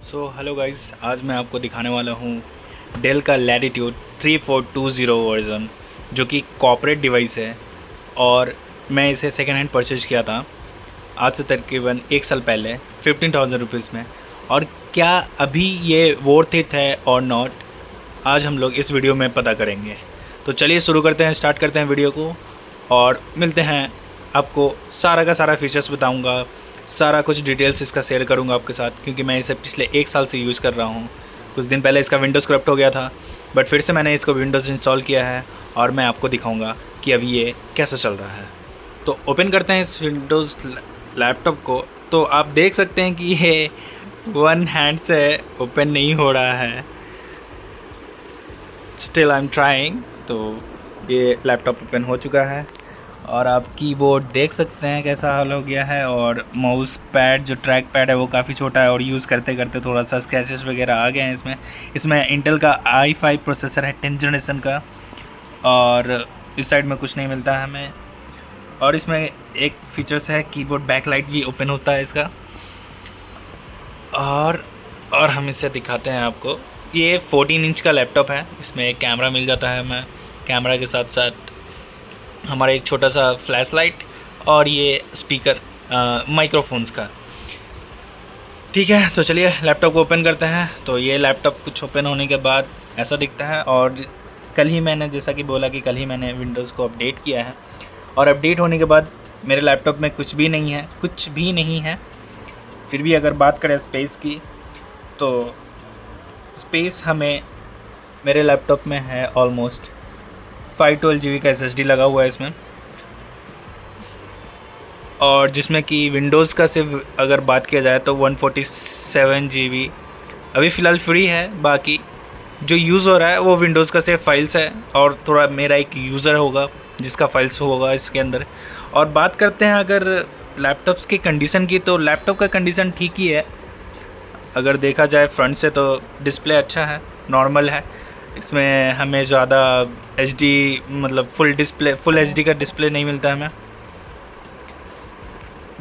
Hello guys, आज मैं आपको दिखाने वाला हूँ डेल का लैटिट्यूड 3420 वर्ज़न, जो कि कॉर्पोरेट डिवाइस है। और मैं इसे सेकेंड हैंड परचेज किया था आज से तकरीबन 1 साल पहले 15,000 रुपीज़ में। और क्या अभी ये वर्थ इट है और नॉट, आज हम लोग इस वीडियो में पता करेंगे। तो चलिए शुरू करते हैं, स्टार्ट करते हैं वीडियो को और मिलते हैं। आपको सारा का सारा फीचर्स बताऊंगा, सारा कुछ डिटेल्स इसका शेयर करूंगा आपके साथ, क्योंकि मैं इसे पिछले 1 साल से यूज़ कर रहा हूं। कुछ दिन पहले इसका विंडोज़ करप्ट हो गया था, बट फिर से मैंने इसको विंडोज़ इंस्टॉल किया है और मैं आपको दिखाऊंगा कि अभी ये कैसा चल रहा है। तो ओपन करते हैं इस विंडोज़ लैपटॉप को। तो आप देख सकते हैं कि ये वन हैंड से ओपन नहीं हो रहा है। Still I am trying. तो ये लैपटॉप ओपन हो चुका है और आप कीबोर्ड देख सकते हैं कैसा हाल हो गया है। और माउस पैड, जो ट्रैक पैड है, वो काफ़ी छोटा है और यूज़ करते करते थोड़ा सा स्क्रैचेस वगैरह आ गए हैं इसमें इंटेल का i5 प्रोसेसर है 10th जनरेशन का। और इस साइड में कुछ नहीं मिलता है हमें। और इसमें एक फीचर्स है, कीबोर्ड बैकलाइट भी ओपन होता है इसका। और हम इसे दिखाते हैं आपको। ये 14 इंच का लैपटॉप है। इसमें एक कैमरा मिल जाता है हमें, कैमरा के साथ साथ हमारा एक छोटा सा फ्लैश लाइट और ये स्पीकर माइक्रोफोन्स का। ठीक है, तो चलिए लैपटॉप को ओपन करते हैं। तो ये लैपटॉप कुछ ओपन होने के बाद ऐसा दिखता है। और कल ही मैंने, जैसा कि बोला कि कल ही मैंने विंडोज़ को अपडेट किया है, और अपडेट होने के बाद मेरे लैपटॉप में कुछ भी नहीं है। फिर भी अगर बात करें स्पेस की, तो स्पेस हमें मेरे लैपटॉप में है ऑलमोस्ट 512 GB का SSD लगा हुआ है इसमें। और जिसमें कि विंडोज़ का सिर्फ अगर बात किया जाए तो 147 GB अभी फ़िलहाल फ्री है। बाकी जो यूज़ हो रहा है वो विंडोज़ का सिर्फ फाइल्स है, और थोड़ा मेरा एक यूज़र होगा जिसका फाइल्स होगा इसके अंदर। और बात करते हैं अगर लैपटॉप्स की कंडीशन की, तो लैपटॉप का कंडीशन ठीक ही है। अगर देखा जाए फ्रंट से तो डिस्प्ले अच्छा है, नॉर्मल है। इसमें हमें ज़्यादा HD, मतलब फुल HD का डिस्प्ले नहीं मिलता हमें।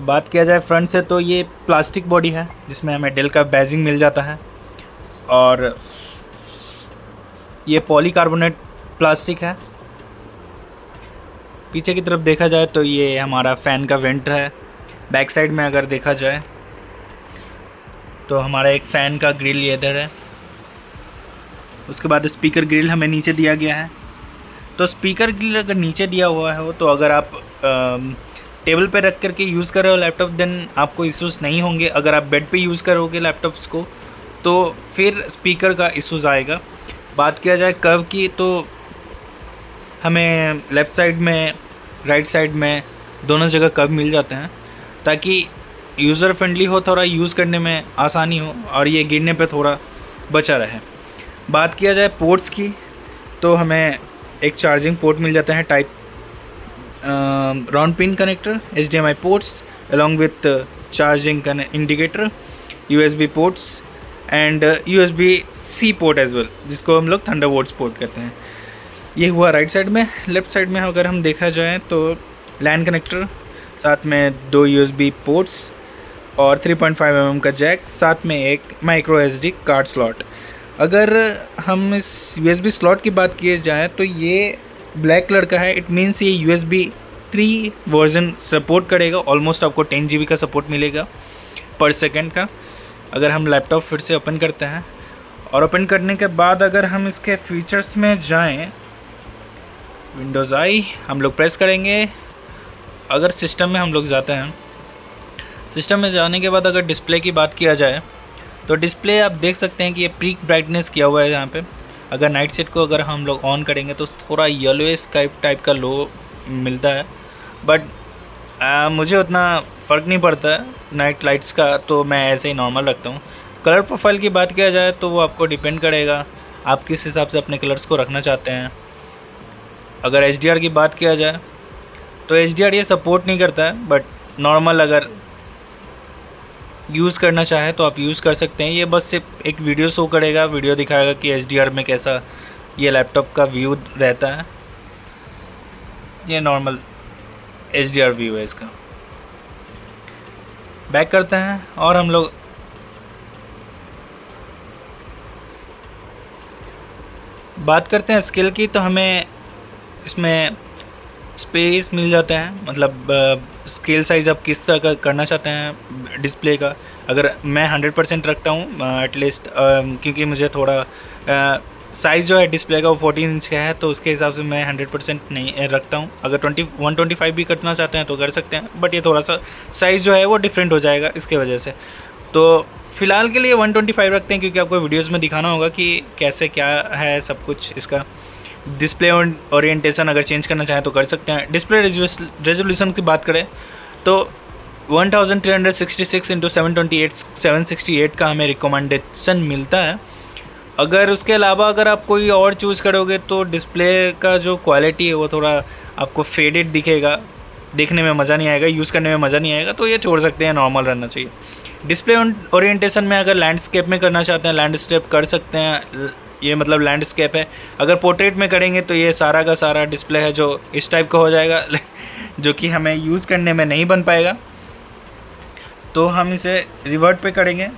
बात किया जाए फ्रंट से तो ये प्लास्टिक बॉडी है जिसमें हमें डेल का बैजिंग मिल जाता है। और ये पॉलीकार्बोनेट प्लास्टिक है। पीछे की तरफ देखा जाए तो ये हमारा फ़ैन का वेंट है। बैक साइड में अगर देखा जाए तो हमारा एक फ़ैन का ग्रिल ये इधर है। उसके बाद स्पीकर ग्रिल हमें नीचे दिया गया है। तो स्पीकर ग्रिल अगर नीचे दिया हुआ है तो अगर आप टेबल पे रख करके यूज़ कर रहे हो लैपटॉप, देन आपको इश्यूज़ नहीं होंगे। अगर आप बेड पे यूज़ करोगे लैपटॉप्स को तो फिर स्पीकर का इश्यूज़ आएगा। बात किया जाए कर्व की, तो हमें लेफ़्ट साइड में, राइट साइड में, दोनों जगह कर्व मिल जाते हैं ताकि यूज़र फ्रेंडली हो, थोड़ा यूज़ करने में आसानी हो और ये गिरने पे थोड़ा बचा रहे। बात किया जाए पोर्ट्स की, तो हमें एक चार्जिंग पोर्ट मिल जाता है type round pin connector, HDMI ports along with charging indicator, USB ports and USB-C port as well, जिसको हम लोग थंडरबोल्ट पोर्ट कहते हैं। ये हुआ राइट साइड में। लेफ़्ट साइड में अगर हम देखा जाए तो लैन कनेक्टर, साथ में 2 USB पोर्ट्स और 3.5 mm का जैक, साथ में एक माइक्रो SD कार्ड स्लॉट। अगर हम इस USB स्लॉट की बात किए जाए तो ये ब्लैक कलर का है। इट मीन्स ये USB 3 वर्जन सपोर्ट करेगा। ऑलमोस्ट आपको 10 GB का सपोर्ट मिलेगा पर सेकेंड का। अगर हम लैपटॉप फिर से ओपन करते हैं, और ओपन करने के बाद अगर हम इसके फीचर्स में जाएं, विंडोज़ आई हम लोग प्रेस करेंगे। अगर सिस्टम में हम लोग जाते हैं, सिस्टम में जाने के बाद अगर डिस्प्ले की बात किया जाए तो डिस्प्ले आप देख सकते हैं कि ये पीक ब्राइटनेस किया हुआ है यहाँ पे। अगर नाइट सेट को अगर हम लोग ऑन करेंगे तो थोड़ा येलोइश टाइप का लो मिलता है, बट मुझे उतना फ़र्क नहीं पड़ता है नाइट लाइट्स का, तो मैं ऐसे ही नॉर्मल रखता हूँ। कलर प्रोफाइल की बात किया जाए तो वो आपको डिपेंड करेगा आप किस हिसाब से अपने कलर्स को रखना चाहते हैं। अगर HDR की बात किया जाए तो HDR ये सपोर्ट नहीं करता है, बट नॉर्मल अगर यूज़ करना चाहे तो आप यूज़ कर सकते हैं। ये बस सिर्फ एक वीडियो शो करेगा, वीडियो दिखाएगा कि HDR में कैसा ये लैपटॉप का व्यू रहता है। ये नॉर्मल HDR व्यू है इसका। बैक करते हैं और हम लोग बात करते हैं स्केल की, तो हमें इसमें स्पेस मिल जाता है, मतलब स्केल साइज़ आप किस तरह का करना चाहते हैं डिस्प्ले का। अगर मैं 100% रखता हूँ एटलीस्ट, क्योंकि मुझे थोड़ा साइज़ जो है डिस्प्ले का वो 14 इंच का है, तो उसके हिसाब से मैं 100% नहीं रखता हूँ। अगर 125 भी करना चाहते हैं तो कर सकते हैं, बट ये थोड़ा सा साइज़ जो है वो डिफरेंट हो जाएगा इसके वजह से। तो फ़िलहाल के लिए 125 रखते हैं, क्योंकि आपको वीडियोज़ में दिखाना होगा कि कैसे क्या है सब कुछ इसका। डिस्प्ले ओरिएंटेशन अगर चेंज करना चाहें तो कर सकते हैं। डिस्प्ले रेजोल्यूशन की बात करें तो 1366 इंटू 768 का हमें रिकमेंडेशन मिलता है। अगर उसके अलावा अगर आप कोई और चूज़ करोगे तो डिस्प्ले का जो क्वालिटी है वो थोड़ा आपको फेडेड दिखेगा, देखने में मज़ा नहीं आएगा, यूज़ करने में मज़ा नहीं आएगा, तो ये छोड़ सकते हैं, नॉर्मल रहना चाहिए। डिस्प्ले ओरिएंटेशन में अगर लैंडस्केप में करना चाहते हैं लैंडस्केप कर सकते हैं, ये मतलब लैंडस्केप है। अगर पोर्ट्रेट में करेंगे तो ये सारा का सारा डिस्प्ले है जो इस टाइप का हो जाएगा जो कि हमें यूज़ करने में नहीं बन पाएगा, तो हम इसे रिवर्ट पे करेंगे।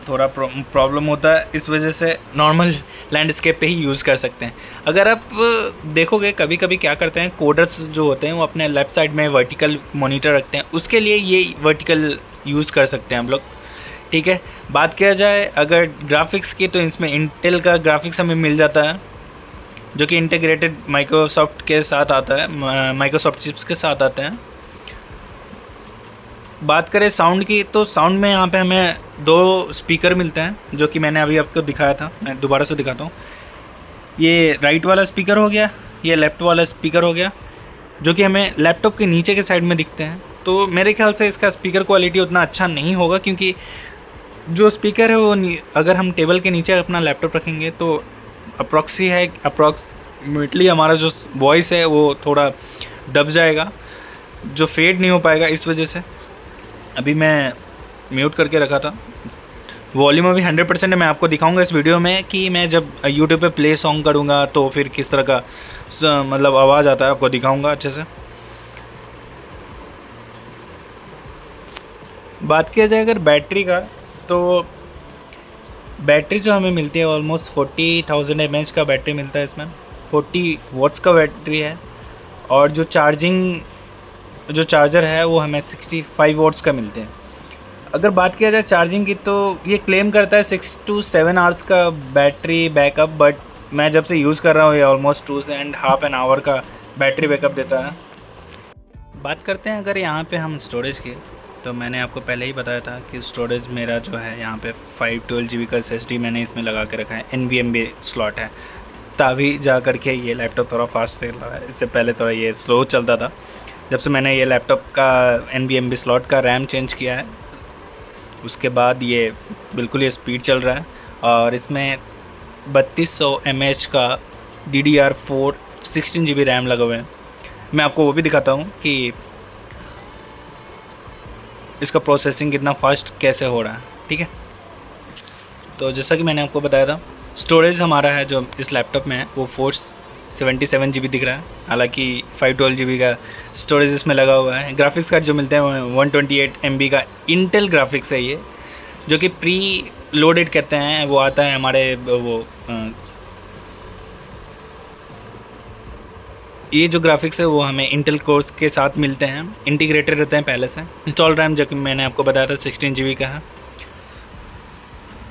थोड़ा प्रॉब्लम होता है, इस वजह से नॉर्मल लैंडस्केप पे ही यूज़ कर सकते हैं। अगर आप देखोगे कभी कभी क्या करते हैं कोडर्स जो होते हैं वो अपने लेफ़्ट साइड में वर्टिकल मॉनिटर रखते हैं, उसके लिए ये वर्टिकल यूज़ कर सकते हैं हम लोग, ठीक है। बात किया जाए अगर ग्राफिक्स की, तो इसमें इंटेल का ग्राफिक्स हमें मिल जाता है जो कि इंटीग्रेटेड माइक्रोसॉफ्ट के साथ आता है, माइक्रोसॉफ्ट चिप्स के साथ आते हैं। बात करें साउंड की, तो साउंड में यहाँ पे हमें 2 स्पीकर मिलते हैं, जो कि मैंने अभी आपको दिखाया था, मैं दोबारा से दिखाता हूँ। ये राइट वाला स्पीकर हो गया, ये लेफ़्ट वाला स्पीकर हो गया, जो कि हमें लैपटॉप के नीचे के साइड में दिखते हैं। तो मेरे ख्याल से इसका स्पीकर क्वालिटी उतना अच्छा नहीं होगा, क्योंकि जो स्पीकर है वो अगर हम टेबल के नीचे अपना लैपटॉप रखेंगे तो अप्रॉक्सीमेटली हमारा जो वॉइस है वो थोड़ा दब जाएगा, जो फेड नहीं हो पाएगा। इस वजह से अभी मैं म्यूट करके रखा था, वॉल्यूम अभी 100% है। मैं आपको दिखाऊंगा इस वीडियो में कि मैं जब यूट्यूब पे प्ले सॉन्ग करूँगा तो फिर किस तरह का मतलब आवाज़ आता है, आपको दिखाऊंगा अच्छे से। बात किया जाए अगर बैटरी का, तो बैटरी जो हमें मिलती है ऑलमोस्ट 40,000 mAh का बैटरी मिलता है इसमें, 40 वॉट्स का बैटरी है। और जो चार्जर है वो हमें 65 वॉट्स का मिलते हैं। अगर बात किया जाए चार्जिंग की, तो ये क्लेम करता है 6 to 7 आवर्स का बैटरी बैकअप, बट मैं जब से यूज़ कर रहा हूँ ये ऑलमोस्ट 2.5 an hour का बैटरी बैकअप देता है। बात करते हैं अगर यहाँ पे हम स्टोरेज की, तो मैंने आपको पहले ही बताया था कि स्टोरेज मेरा जो है यहाँ पे 512 GB का SSD मैंने इसमें लगा के रखा है, NVMe स्लॉट है, तभी जा कर के ये लैपटॉप थोड़ा फास्ट चल रहा है। इससे पहले थोड़ा ये स्लो चलता था। जब से मैंने ये लैपटॉप का NVMe स्लॉट का रैम चेंज किया है, उसके बाद ये बिल्कुल ये स्पीड चल रहा है। और इसमें 3200 mAh का DDR4 16 GB रैम लगा हुआ है। मैं आपको वो भी दिखाता हूँ कि इसका प्रोसेसिंग कितना फास्ट कैसे हो रहा है, ठीक है। तो जैसा कि मैंने आपको बताया था, स्टोरेज हमारा है जो इस लैपटॉप में है वो 477 GB दिख रहा है, हालांकि 512 GB का स्टोरेज इसमें लगा हुआ है। ग्राफिक्स कार्ड जो मिलते हैं 128 MB का इंटेल ग्राफिक्स है ये, जो कि प्री लोडेड कहते हैं, वो आता है हमारे ये जो ग्राफिक्स है वो हमें इंटेल कोर्स के साथ मिलते हैं, इंटीग्रेटेड रहते हैं पहले से। इंस्टॉल रैम जो कि मैंने आपको बताया था 16 GB का है।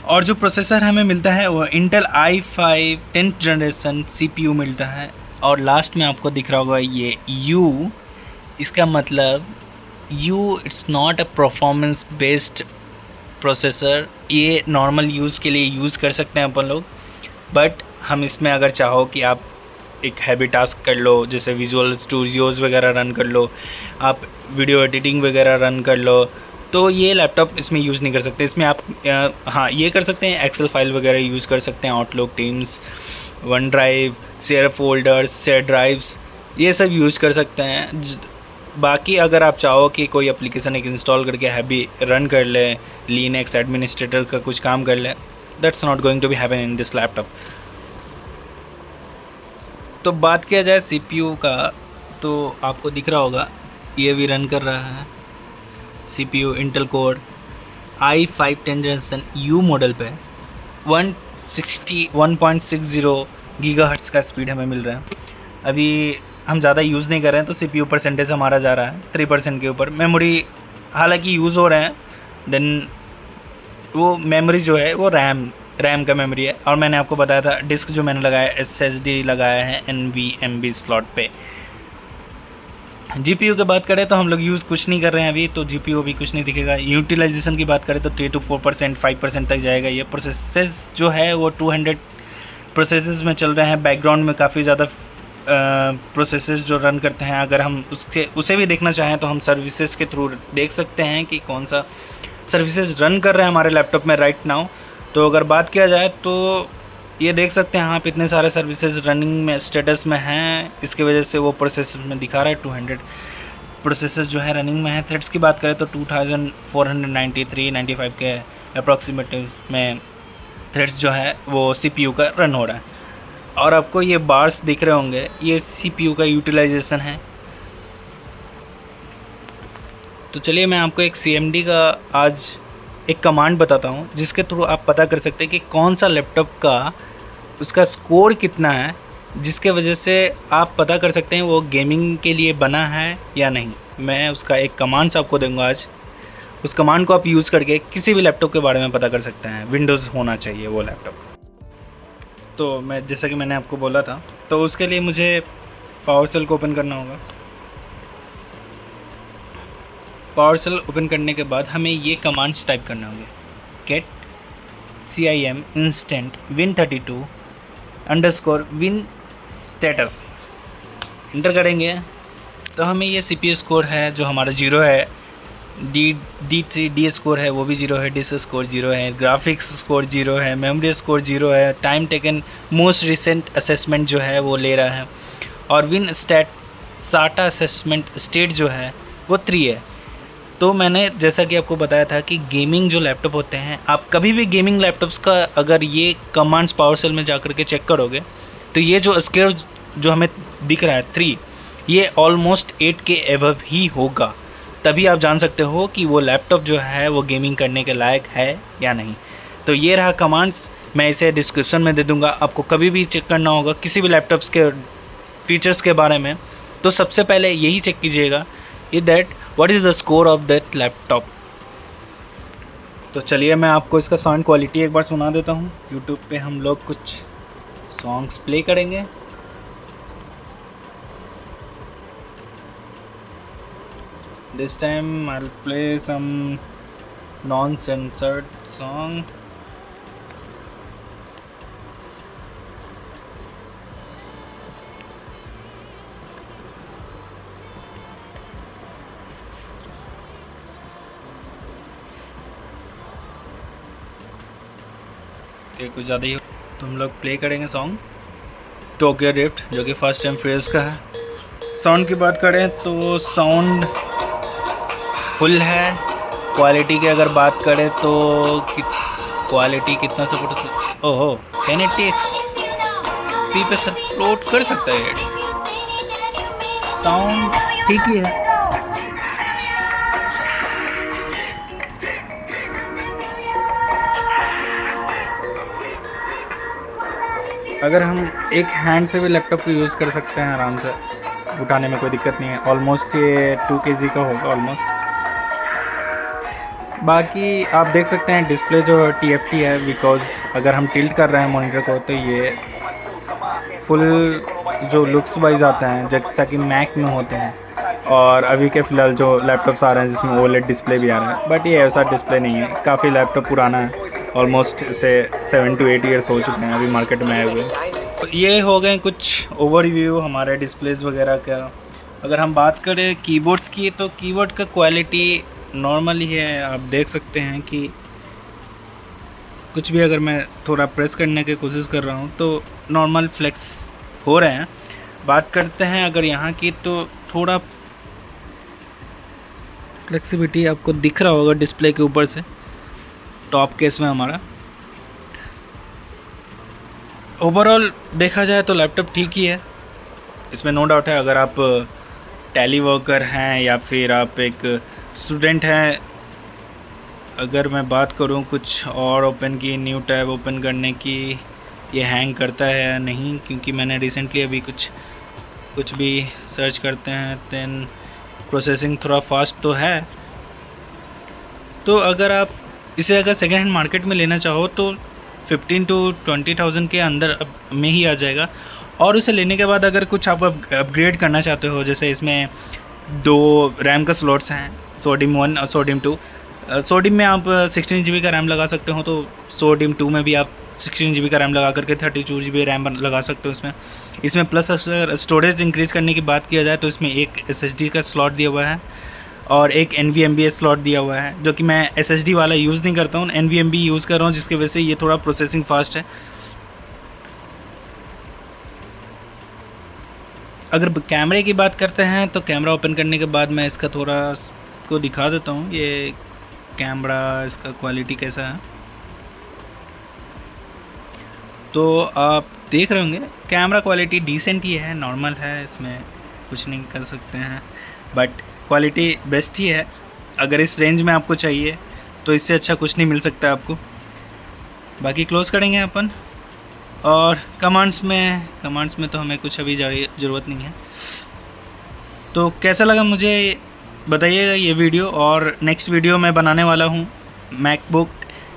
और जो प्रोसेसर हमें मिलता है वो Intel i5 10th generation CPU मिलता है। और लास्ट में आपको दिख रहा होगा ये U, इसका मतलब U it's not a performance based processor, ये नॉर्मल यूज़ के लिए यूज़ कर सकते हैं अपन लोग, बट हम इसमें अगर चाहो कि आप एक हैवी टास्क कर लो, जैसे विजुअल स्टूडियोज़ वगैरह रन कर लो, आप वीडियो एडिटिंग वगैरह रन कर लो, तो ये लैपटॉप इसमें यूज़ नहीं कर सकते। इसमें आप हाँ ये कर सकते हैं, एक्सेल फाइल वगैरह यूज़ कर सकते हैं, outlook, teams, one drive, share folders, share drives, ये सब यूज़ कर सकते हैं। बाकी अगर आप चाहो कि कोई एप्लीकेशन एक इंस्टॉल करके हैवी रन कर ले, लिनक्स एडमिनिस्ट्रेटर का कुछ काम कर ले, that's not going to be happen in this laptop. तो बात किया जाए CPU का, तो आपको दिख रहा होगा ये भी रन कर रहा है CPU Intel core i5 10 generation U model पे। 160 गीगाहर्ट्ज़ का स्पीड हमें मिल रहा है। अभी हम ज़्यादा यूज़ नहीं कर रहे हैं तो CPU परसेंटेज हमारा जा रहा है 3% के ऊपर। मेमोरी हालांकि यूज़ हो रहे हैं, देन वो मेमोरी जो है वो रैम का मेमोरी है। और मैंने आपको बताया था डिस्क जो मैंने लगाया SSD लगाया है NVMe स्लॉट पे। GPU की बात करें तो हम लोग यूज़ कुछ नहीं कर रहे हैं अभी, तो GPU भी कुछ नहीं दिखेगा। यूटिलाइजेशन की बात करें तो 3 to 4%, 5% तक जाएगा। ये प्रोसेसेस जो है वो 200 प्रोसेसेस में चल रहे हैं। बैकग्राउंड में काफ़ी ज़्यादा प्रोसेसेस जो रन करते हैं। अगर हम उसे भी देखना चाहें तो हम सर्विसेज के थ्रू देख सकते हैं कि कौन सा सर्विसेज रन कर रहे हैं हमारे लैपटॉप में राइट नाउ। तो अगर बात किया जाए तो ये देख सकते हैं आप, इतने सारे सर्विसेज रनिंग में स्टेटस में हैं। इसकी वजह से वो प्रोसेस में दिखा रहा है 200 प्रोसेसेस जो है रनिंग में है। थ्रेड्स की बात करें तो 2493-95 के अप्रॉक्सीमेटिव में थ्रेड्स जो है वो CPU का रन हो रहा है। और आपको ये बार्स दिख रहे होंगे, ये CPU का यूटिलाइजेशन है। तो चलिए मैं आपको एक CMD का आज एक कमांड बताता हूँ जिसके थ्रू आप पता कर सकते हैं कि कौन सा लैपटॉप का उसका स्कोर कितना है, जिसके वजह से आप पता कर सकते हैं वो गेमिंग के लिए बना है या नहीं। मैं उसका एक कमांड्स आपको दूंगा आज। उस कमांड को आप यूज़ करके किसी भी लैपटॉप के बारे में पता कर सकते हैं। विंडोज़ होना चाहिए वो लैपटॉप। तो मैं जैसा कि मैंने आपको बोला था, तो उसके लिए मुझे पावरसेल को ओपन करना होगा। पावरसेल ओपन करने के बाद हमें ये कमांड्स टाइप करना होंगे। Get CIM instant Win32 _ Win status enter करेंगे तो हमें ये CPU स्कोर है जो हमारा 0 है, D3 स्कोर है वो भी 0 है, डिस्क स्कोर 0 है, ग्राफिक्स स्कोर 0 है, मेमोरी स्कोर 0 है, time taken most recent assessment जो है वो ले रहा है, और विन SATA असेसमेंट स्टेट जो है वो 3 है। तो मैंने जैसा कि आपको बताया था कि गेमिंग जो लैपटॉप होते हैं, आप कभी भी गेमिंग लैपटॉप्स का अगर ये कमांड्स पावरसेल में जाकर के चेक करोगे तो ये जो स्केल जो हमें दिख रहा है 3, ये ऑलमोस्ट 8 के एबव ही होगा। तभी आप जान सकते हो कि वो लैपटॉप जो है वो गेमिंग करने के लायक है या नहीं। तो ये रहा कमांड्स, मैं इसे डिस्क्रिप्शन में दे दूँगा। आपको कभी भी चेक करना होगा किसी भी लैपटॉप्स के फीचर्स के बारे में तो सबसे पहले यही चेक कीजिएगा what is the score of that laptop। तो चलिए मैं आपको इसका साउंड क्वालिटी एक बार सुना देता हूँ। यूट्यूब पे हम लोग कुछ सॉन्ग्स प्ले करेंगे। This time I'll play some non-censored song। कुछ ज़्यादा ही तो हम लोग प्ले करेंगे सॉन्ग टोक्यो ड्रिफ्ट, जो कि फर्स्ट टाइम फ्रेज का है। साउंड की बात करें तो साउंड फुल है। क्वालिटी की अगर बात करें तो क्वालिटी कितना सपोर्ट, ओहो 1080p पे सपोर्ट कर सकता है। साउंड ठीक ही है। अगर हम एक हैंड से भी लैपटॉप को यूज़ कर सकते हैं आराम से, उठाने में कोई दिक्कत नहीं है। ऑलमोस्ट ये 2 kg का होगा ऑलमोस्ट। बाकी आप देख सकते हैं डिस्प्ले जो TFT है, बिकॉज़ अगर हम टिल्ट कर रहे हैं मॉनिटर को तो ये फुल जो लुक्स वाइज आता है जैसा कि मैक में होते हैं, और अभी के फ़िलहाल जो लैपटॉप्स आ रहे हैं जिसमें OLED डिस्प्ले भी आ रहा है, बट ये ऐसा डिस्प्ले नहीं है। काफ़ी लैपटॉप पुराना है, ऑलमोस्ट से 7 to 8 ईयर्स हो चुके हैं अभी मार्केट में आए हुए। तो ये हो गए कुछ ओवरव्यू हमारे डिस्प्लेस वगैरह का। अगर हम बात करें कीबोर्ड्स की तो कीबोर्ड का क्वालिटी नॉर्मल ही है। आप देख सकते हैं कि कुछ भी अगर मैं थोड़ा प्रेस करने की कोशिश कर रहा हूँ तो नॉर्मल फ्लेक्स हो रहे हैं। बात करते हैं अगर यहाँ की तो थोड़ा फ्लेक्सिबिलिटी आपको दिख रहा होगा डिस्प्ले के ऊपर से, टॉप केस में हमारा। ओवरऑल देखा जाए तो लैपटॉप ठीक ही है, इसमें नो डाउट है। अगर आप टैली वर्कर हैं या फिर आप एक स्टूडेंट हैं अगर मैं बात करूं कुछ और ओपन की, न्यू टैब ओपन करने की, ये हैंग करता है या नहीं, क्योंकि मैंने रिसेंटली अभी कुछ भी सर्च करते हैं देन प्रोसेसिंग थोड़ा फास्ट तो है। तो अगर आप इसे अगर सेकेंड हैंड मार्केट में लेना चाहो तो 15 to 20,000 के अंदर में ही आ जाएगा। और उसे लेने के बाद अगर कुछ आप अपग्रेड करना चाहते हो, जैसे इसमें 2 रैम का स्लॉट्स हैं, सोडियम 1 और सोडियम 2। सोडियम में आप 16 GB का रैम लगा सकते हो, तो सोडियम 2 में भी आप 16 GB का रैम लगा करके 32 GB रैम लगा सकते हो इसमें प्लस अगर स्टोरेज इंक्रीज़ करने की बात किया जाए तो इसमें एक SSD का स्लॉट दिया हुआ है और एक NVMe स्लॉट दिया हुआ है, जो कि मैं SSD वाला यूज़ नहीं करता हूँ, NVMe यूज़ कर रहा हूँ, जिसकी वजह से ये थोड़ा प्रोसेसिंग फास्ट है। अगर कैमरे की बात करते हैं तो कैमरा ओपन करने के बाद मैं इसका थोड़ा को दिखा देता हूँ, ये कैमरा इसका क्वालिटी कैसा है। तो आप देख रहे होंगे कैमरा क्वालिटी डिसेंट ही है, नॉर्मल है, इसमें कुछ नहीं कर सकते हैं, बट क्वालिटी बेस्ट ही है। अगर इस रेंज में आपको चाहिए तो इससे अच्छा कुछ नहीं मिल सकता आपको। बाकी क्लोज़ करेंगे अपन। और कमांड्स में तो हमें कुछ अभी ज़रूरत नहीं है। तो कैसा लगा मुझे बताइएगा ये वीडियो, और नेक्स्ट वीडियो मैं बनाने वाला हूँ मैकबुक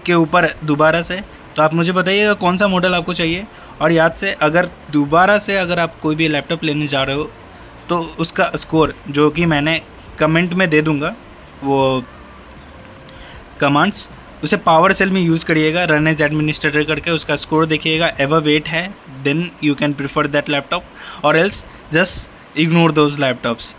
के ऊपर दोबारा से। तो आप मुझे बताइएगा कौन सा मॉडल आपको चाहिए। और याद से अगर दोबारा से अगर आप कोई भी लैपटॉप लेने जा रहे हो तो उसका स्कोर जो कि मैंने कमेंट में दे दूँगा, वो कमांड्स उसे पावर सेल में यूज़ करिएगा, रन एज एडमिनिस्ट्रेटर करके उसका स्कोर देखिएगा, एवर वेट है then you can prefer that laptop, और else just ignore those laptops.